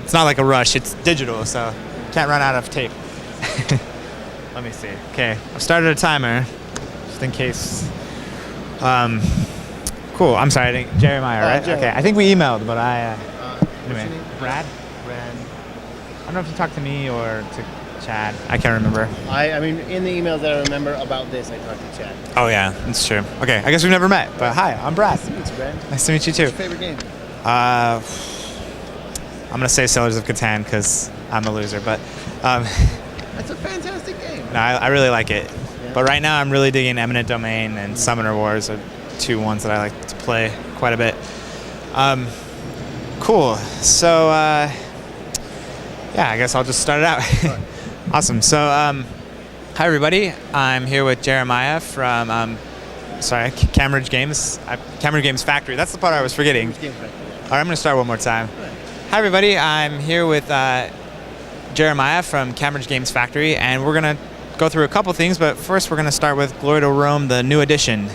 It's not like a rush, it's digital, so can't run out of tape. Let me see. Okay, I've started a timer, just in case. Cool, I'm sorry, I think Jeremiah, right? Jeremiah. Okay, I think we emailed, but anyway, Brad? Brad. I don't know if you talked to me or to Chad. I can't remember. I mean, in the emails that I remember about this, I talked to Chad. Oh yeah, that's true. Okay, I guess we've never met, but hi, I'm Brad. Nice to meet you, Brad. Nice to meet you too. What's your favorite game? I'm gonna say Settlers of Catan because I'm a loser, but That's a fantastic game. no, I really like it. Yeah. But right now I'm really digging Eminent Domain and Summoner Wars are two ones that I like to play quite a bit. Cool. So yeah, I guess I'll just start it out. Right. Awesome. So hi everybody. I'm here with Jeremiah from Cambridge Games. Cambridge Games Factory. That's the part I was forgetting. Which game is that? All right, I'm gonna start one more time. Right. Hi everybody, I'm here with Jeremiah from Cambridge Games Factory, and we're gonna go through a couple things, but first we're gonna start with Glory to Rome, the new edition,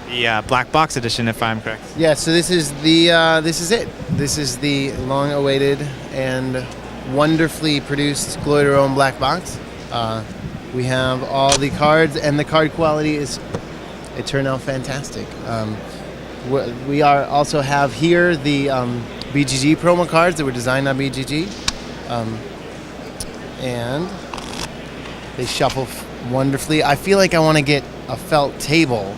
the black box edition, if I'm correct. Yeah, so this is it. This is the long-awaited and wonderfully produced Glory to Rome black box. We have all the cards, and the card quality it turned out fantastic. We also have here the BGG promo cards that were designed on BGG, and they shuffle wonderfully. I feel like I want to get a felt table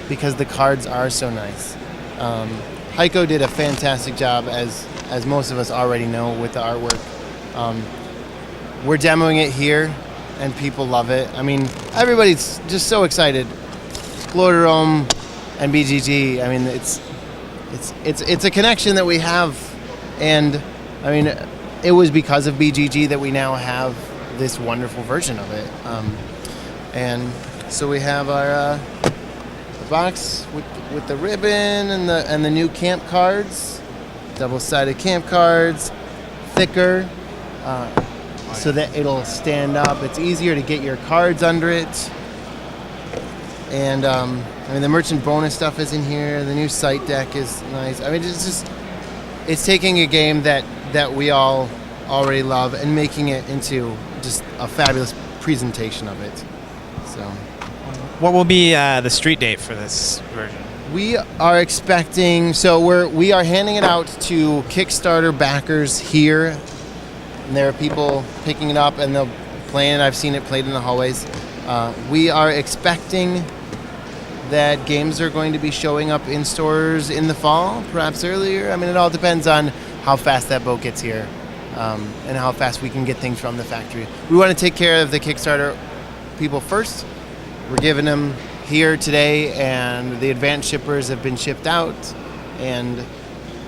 because the cards are so nice. Heiko did a fantastic job, as most of us already know, with the artwork. We're demoing it here, and people love it. I mean, everybody's just so excited. Glory to Rome and BGG. I mean, it's a connection that we have, and I mean, it was because of BGG that we now have this wonderful version of it. And so we have our box with the ribbon and the new camp cards, double-sided camp cards, thicker, so that it'll stand up. It's easier to get your cards under it. And I mean, the merchant bonus stuff is in here. The new site deck is nice. I mean, it's taking a game that we all already love and making it into just a fabulous presentation of it. So, What will be the street date for this version? we are expecting. So we are handing it out to Kickstarter backers here, and there are people picking it up and they'll play it. I've seen it played in the hallways. We are expecting that games are going to be showing up in stores in the fall, perhaps earlier. I mean, it all depends on how fast that boat gets here, and how fast we can get things from the factory. We want to take care of the Kickstarter people first. We're giving them here today, and the advanced shippers have been shipped out, and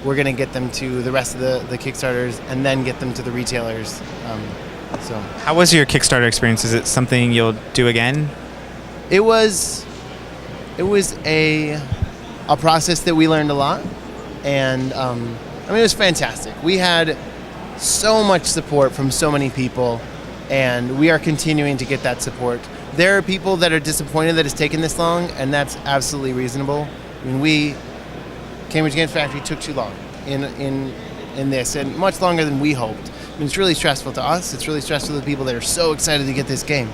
we're going to get them to the rest of the Kickstarters and then get them to the retailers. So How was your Kickstarter experience? Is it something you'll do again? it was a process that we learned a lot, and I mean, it was fantastic. We had so much support from so many people, and we are continuing to get that support. There are people that are disappointed that it's taken this long, and that's absolutely reasonable. I mean, Cambridge Games Factory took too long in this, and much longer than we hoped. I mean, it's really stressful to us. It's really stressful to the people that are so excited to get this game.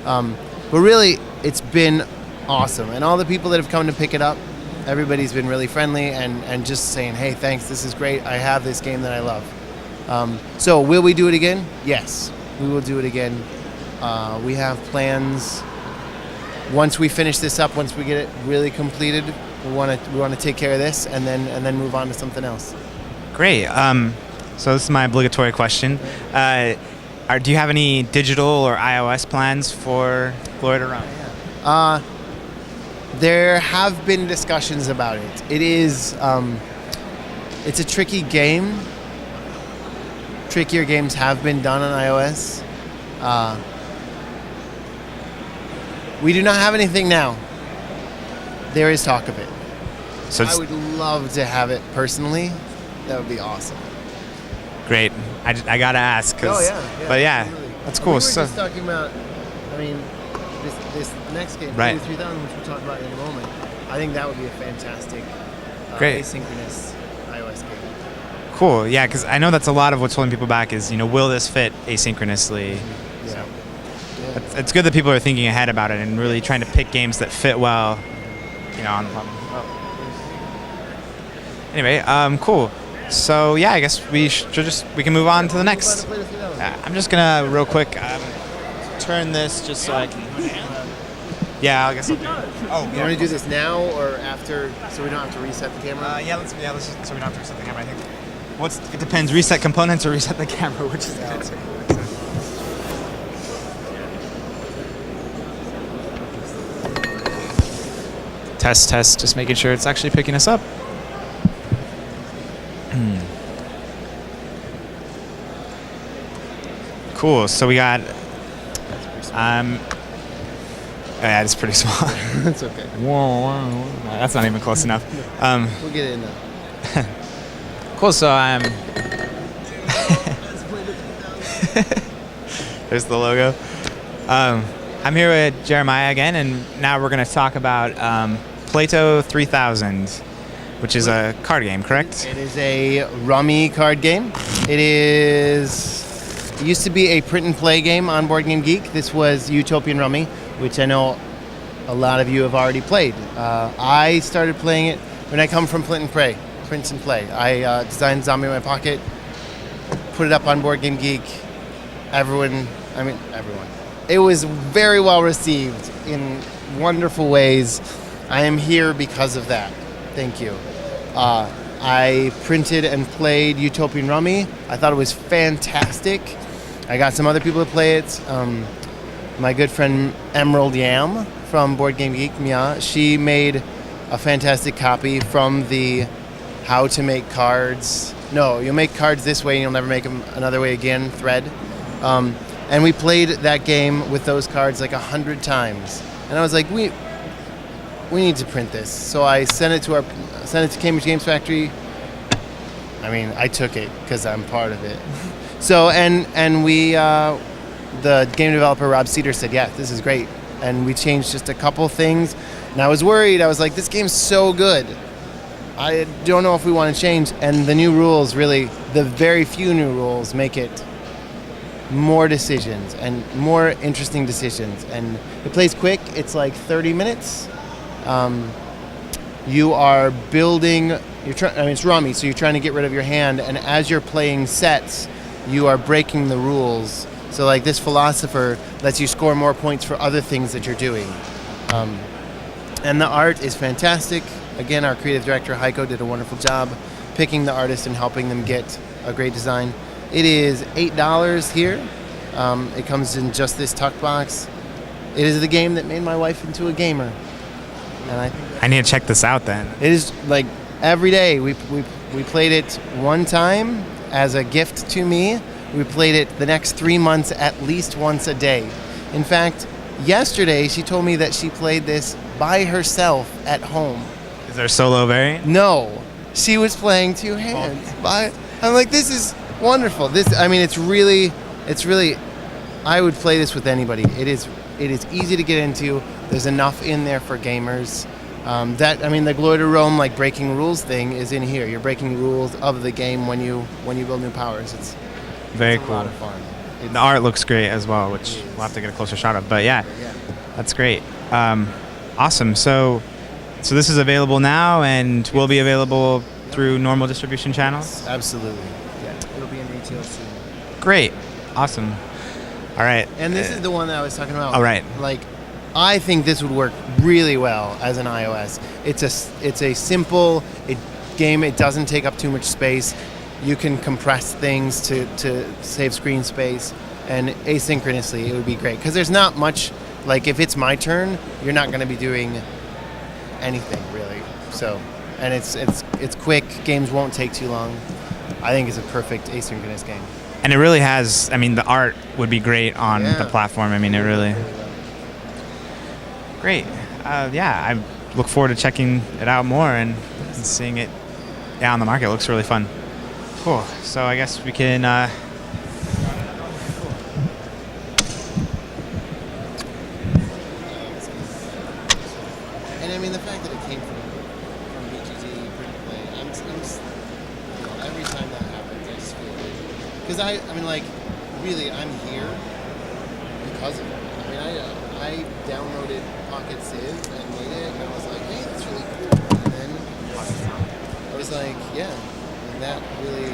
But really, it's been awesome, and all the people that have come to pick it up, everybody's been really friendly and just saying, hey, thanks, this is great, I have this game that I love. So will we do it again? Yes, we will do it again. We have plans. Once we finish this up, once we get it really completed, we want to take care of this and then move on to something else. Great. So this is my obligatory question. Do you have any digital or iOS plans for Glory to Rome? There have been discussions about it. It is, it's a tricky game. Trickier games have been done on iOS. We do not have anything now. There is talk of it. So I would love to have it personally. That would be awesome. Great. I gotta ask. But yeah, absolutely. that's cool. We were So just talking about, I mean, this next game, Right. 3000, which we'll talk about in a moment. I think that would be a fantastic Great. asynchronous iOS game. cool. Yeah, because I know that's a lot of what's holding people back is, will this fit asynchronously? Yeah. So Yeah. it's good that people are thinking ahead about it and really trying to pick games that fit well, on the platform. Anyway, cool. So yeah, I guess we can move on to the next. I'm just gonna real quick turn this just so I can. Yeah, I guess I'll do it. Oh, You want to do this now or after, so we don't have to reset the camera? let's just, so we don't have to reset the camera. I think. It depends. Reset components or reset the camera, which is good. Test, just making sure it's actually picking us up. Cool. So we got. Yeah, it's pretty small. That's okay. Whoa. That's not even close enough. We'll get it in there. Cool. So there's the logo. I'm here with Jeremiah again, and now we're going to talk about Plato 3000, which is a card game, correct? It is a rummy card game. It used to be a print and play game on BoardGameGeek. This was Utopian Rummy, which I know a lot of you have already played. I started playing it when I come from print and play. I designed Zombie in My Pocket, put it up on BoardGameGeek. Everyone. It was very well received in wonderful ways. I am here because of that. Thank you. I printed and played Utopian Rummy. I thought it was fantastic. I got some other people to play it. My good friend Emerald Yam from BoardGameGeek, Mia, she made a fantastic copy from the How to Make Cards. No, you'll make cards this way and you'll never make them another way again thread. And we played that game with those cards like 100 times. And I was like, we need to print this. So I sent it to Cambridge Games Factory. I took it because I'm part of it. So and we the game developer Rob Cedar said, yeah, this is great. And we changed just a couple things. And I was worried. I was like, this game's so good. I don't know if we want to change. And the new rules, really, the very few new rules make it more decisions and more interesting decisions. And it plays quick. It's like 30 minutes. You are building. It's rummy, so you're trying to get rid of your hand. And as you're playing sets, you are breaking the rules. So like this philosopher lets you score more points for other things that you're doing. And the art is fantastic. Again, our creative director, Heiko, did a wonderful job picking the artist and helping them get a great design. It is $8 here. It comes in just this tuck box. It is the game that made my wife into a gamer. And I need to check this out then. it is like every day. We played it one time as a gift to me. We played it the next 3 months at least once a day. In fact, yesterday she told me that she played this by herself at home. Is there a solo variant? No, she was playing two hands. I'm like, this is wonderful. It's really. I would play this with anybody. It is easy to get into. There's enough in there for gamers. The Glory to Rome, like breaking rules thing, is in here. You're breaking rules of the game when you build new powers. It's very a cool. lot of fun. The art looks great as well, which we'll have to get a closer shot of. But yeah, that's great. Awesome. So this is available now and will be available through normal distribution channels? Absolutely. Yeah, it'll be in retail soon. Great. Awesome. All right. And this is the one that I was talking about. All right. Like, I think this would work really well as an iOS. It's a simple game. It doesn't take up too much space. You can compress things to save screen space, and asynchronously it would be great because there's not much. Like if it's my turn, you're not going to be doing anything really. So, and it's quick. Games won't take too long. I think it's a perfect asynchronous game. And it really has. The art would be great on the platform. It really. Great. I look forward to checking it out more and seeing it on the market. It looks really fun. Cool. So I guess we can I mean, like, really, I'm here because of it. I mean, I downloaded Pocket Civ and made it, and I was like, hey, that's really cool. And then I was like, yeah, and that really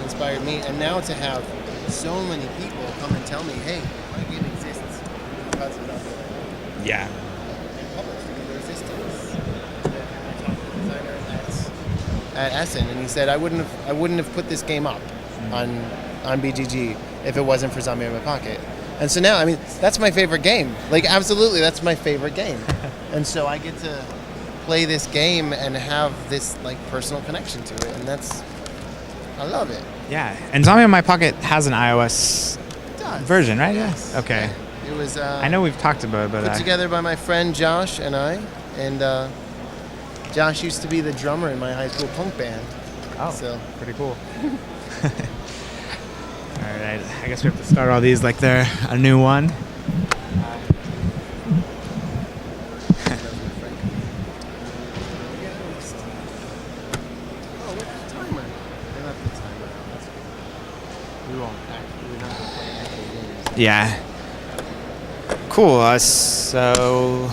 inspired me. And now to have so many people come and tell me, hey, my game exists because of that. Yeah. And published because of Resistance. I talked to the designer at Essen, and he said I wouldn't have put this game up on BGG if it wasn't for Zombie in My Pocket. And so now, I mean, that's my favorite game. Like, absolutely, that's my favorite game. And so I get to play this game and have this, like, personal connection to it. And I love it. Yeah. And Zombie in My Pocket has an iOS version, right? Yes. Okay. It was. I know we've talked about it, but put together by my friend Josh and I. And Josh used to be the drummer in my high school punk band. Oh, so pretty cool. All right, I guess we have to start all these like they're a new one. Yeah. Cool. So,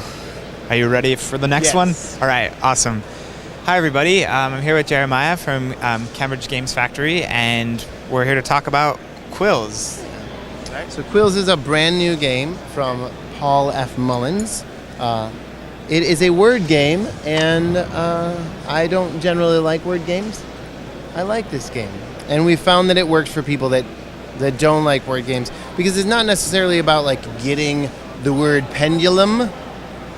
are you ready for the next one? All right. Awesome. Hi, everybody. I'm here with Jeremiah from Cambridge Games Factory, and we're here to talk about Quills. So Quills is a brand new game from Paul F. Mullins. It is a word game, and I don't generally like word games. I like this game. And we found that it works for people that don't like word games, because it's not necessarily about like getting the word pendulum.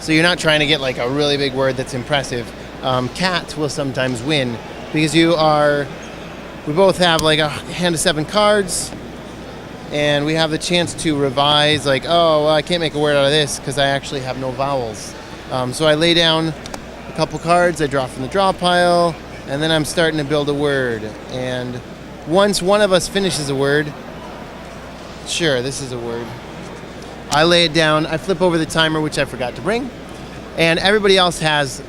So you're not trying to get like a really big word that's impressive. Cat will sometimes win because we both have like a hand of 7 cards, and we have the chance to revise, like, oh, well, I can't make a word out of this because I actually have no vowels. So I lay down a couple cards, I draw from the draw pile, and then I'm starting to build a word. And once one of us finishes a word, sure, this is a word, I lay it down, I flip over the timer, which I forgot to bring, and everybody else has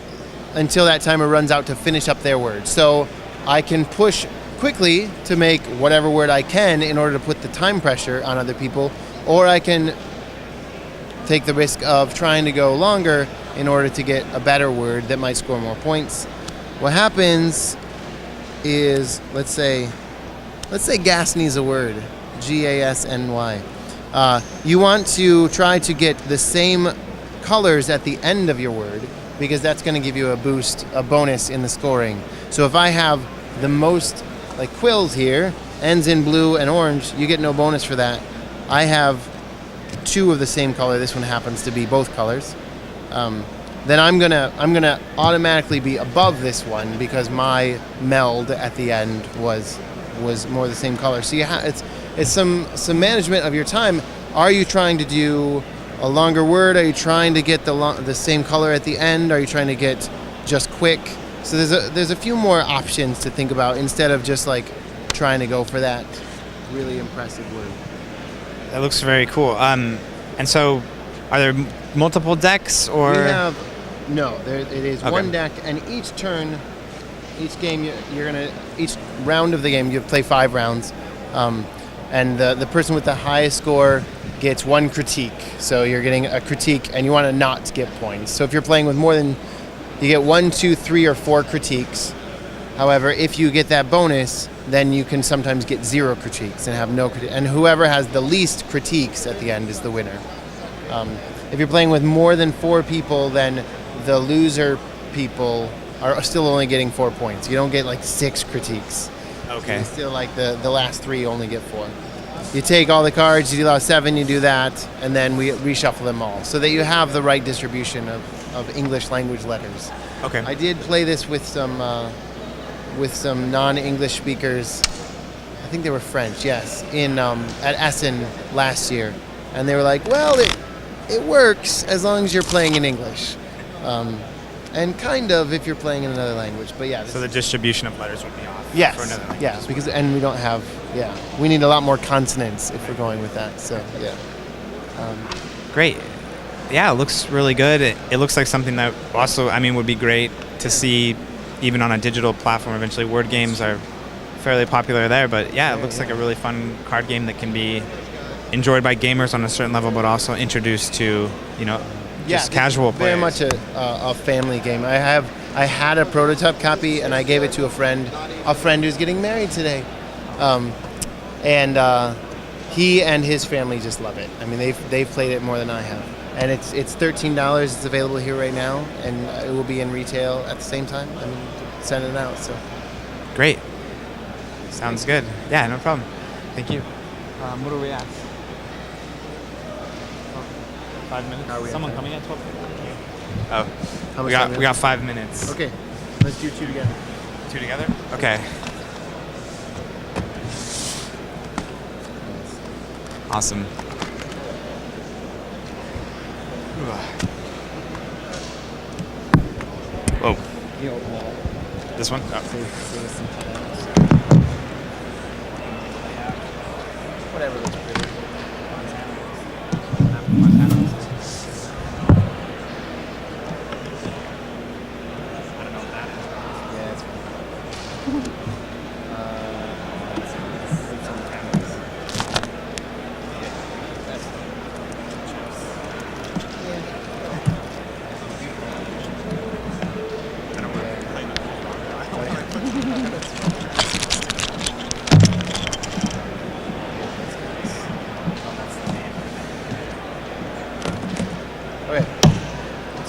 until that timer runs out to finish up their word. So I can push quickly to make whatever word I can in order to put the time pressure on other people, or I can take the risk of trying to go longer in order to get a better word that might score more points. What happens is, let's say Gasny is a word, Gasny. You want to try to get the same colors at the end of your word, because that's going to give you a bonus in the scoring. So if I have the most, like Quills here, ends in blue and orange, you get no bonus for that. I have 2 of the same color. This one happens to be both colors. Then I'm gonna automatically be above this one because my meld at the end was more the same color. So it's some management of your time. Are you trying to do a longer word? Are you trying to get the same color at the end? Are you trying to get just quick? So there's a few more options to think about instead of just like trying to go for that really impressive word. That looks very cool. And so, are there multiple decks, or? It is okay. One deck, and each turn, each game, each round of the game, you play 5 rounds, and the person with the highest score gets 1 critique. So you're getting a critique, and you want to not get points. So if you're playing with more than, you get 1, 2, 3, or 4 critiques. However, if you get that bonus, then you can sometimes get 0 critiques and have no critiques. And whoever has the least critiques at the end is the winner. If you're playing with more than 4 people, then the loser people are still only getting 4 points. You don't get like 6 critiques. Okay. So still like the last 3 only get 4. You take all the cards, you deal out 7, you do that, and then we reshuffle them all so that you have the right distribution of English language letters. Okay. I did play this with some non-English speakers. I think they were French, yes, at Essen last year, and they were like, "Well, it works as long as you're playing in English, and kind of if you're playing in another language." But yeah. So the distribution of letters would be off. Yes. For another language. Yeah, because we don't have. Yeah, we need a lot more consonants if we're going with that. So yeah. Great. Yeah, it looks really good. It looks like something that also, would be great to see even on a digital platform eventually. Word games are fairly popular there. But yeah, it looks like a really fun card game that can be enjoyed by gamers on a certain level, but also introduced to, just casual players. Very much a family game. I had a prototype copy, and I gave it to a friend who's getting married today, and he and his family just love it. I mean, they've played it more than I have, and it's $13. It's available here right now, and it will be in retail at the same time. I mean, sending it out. So great. Sounds good. Yeah, no problem. Thank you. What are we at? 5 minutes. Someone coming at 12? Oh, we got 5 minutes. Okay, let's do 2 together. 2 together? Okay. Awesome. Whoa. This one? Oh. Whatever looks pretty.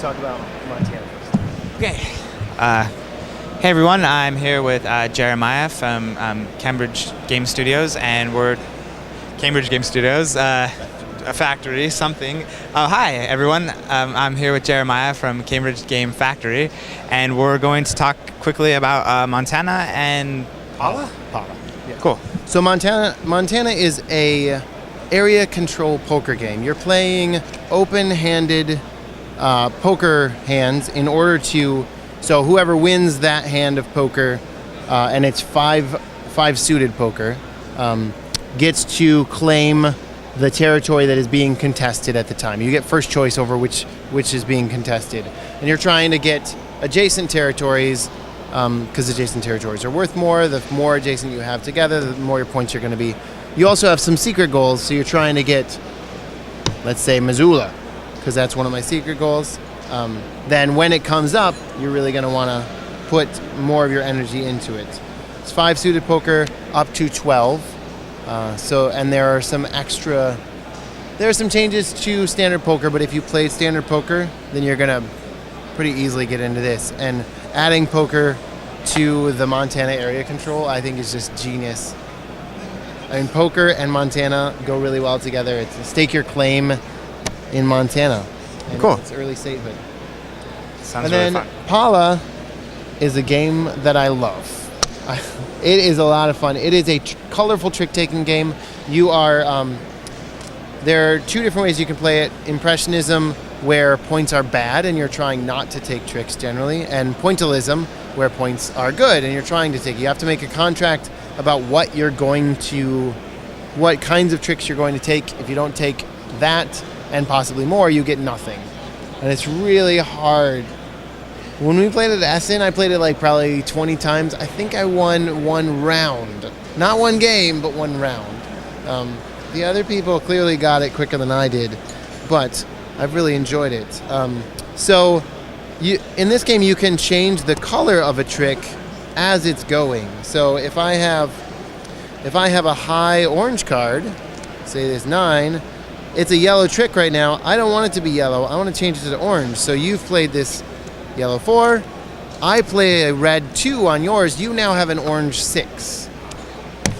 Talk about Montana first. Okay. Hey everyone, I'm here with Jeremiah from Cambridge Game Studios, and we're Cambridge Game Studios, a factory, something. Hi everyone, I'm here with Jeremiah from Cambridge Game Factory, and we're going to talk quickly about Montana and Paula? Paula. Yeah. Cool. So Montana is a area control poker game. You're playing open-handed poker hands in order to, so whoever wins that hand of poker, and it's five suited poker, gets to claim the territory that is being contested at the time. You get first choice over which is being contested, and you're trying to get adjacent territories, because adjacent territories are worth more. The more adjacent you have together, the more your points you're going to be. You also have some secret goals, so you're trying to get, let's say, Missoula, because that's one of my secret goals. Then when it comes up, you're really going to want to put more of your energy into it. It's 5 suited poker up to 12. And there are some changes to standard poker, but if you played standard poker, then you're going to pretty easily get into this. And adding poker to the Montana area control, I think, is just genius. I mean, poker and Montana go really well together. It's stake your claim in Montana. And cool. It's early statehood. Sounds really fun. Paula is a game that I love. It is a lot of fun. It is a colorful trick-taking game. You are, there are 2 different ways you can play it. Impressionism, where points are bad and you're trying not to take tricks generally, and pointillism, where points are good and you're trying to take. You have to make a contract about what kinds of tricks you're going to take. If you don't take that and possibly more, you get nothing. And it's really hard. When we played at Essen, I played it like probably 20 times. I think I won 1 round. Not 1 game, but 1 round. The other people clearly got it quicker than I did, but I've really enjoyed it. In this game, you can change the color of a trick as it's going. So if I have a high orange card, say there's 9, it's a yellow trick right now. I don't want it to be yellow. I want to change it to orange. So you've played this yellow 4. I play a red 2 on yours. You now have an orange 6.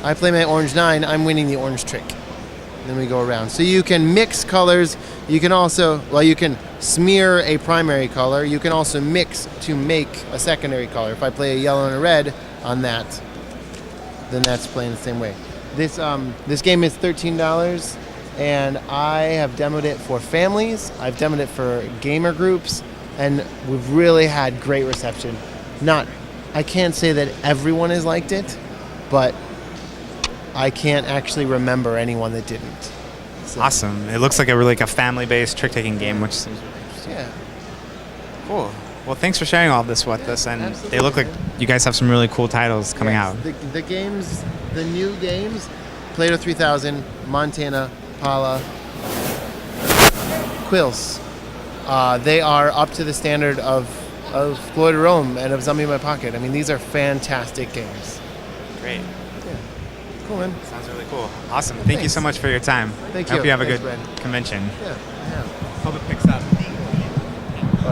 I play my orange 9. I'm winning the orange trick. Then we go around. So you can mix colors. You can also, you can smear a primary color. You can also mix to make a secondary color. If I play a yellow and a red on that, then that's playing the same way. This game is $13, and I have demoed it for families. I've demoed it for gamer groups, and we've really had great reception. I can't say that everyone has liked it, but I can't actually remember anyone that didn't. So. Awesome. It looks like a family-based trick-taking game, which seems really interesting. Yeah. Cool. Well, thanks for sharing all this with us, and absolutely, they look like you guys have some really cool titles coming out. The games, the new games, Plato 3000, Montana, Pala, Quills. They are up to the standard of Glory to Rome and of Zombie in My Pocket. I mean, these are fantastic games. Great. Yeah. Cool, man. Sounds really cool. Awesome. Thank you so much for your time. Thank I hope you. you have a Thanks, good Brad. convention. Yeah. Hope it picks up.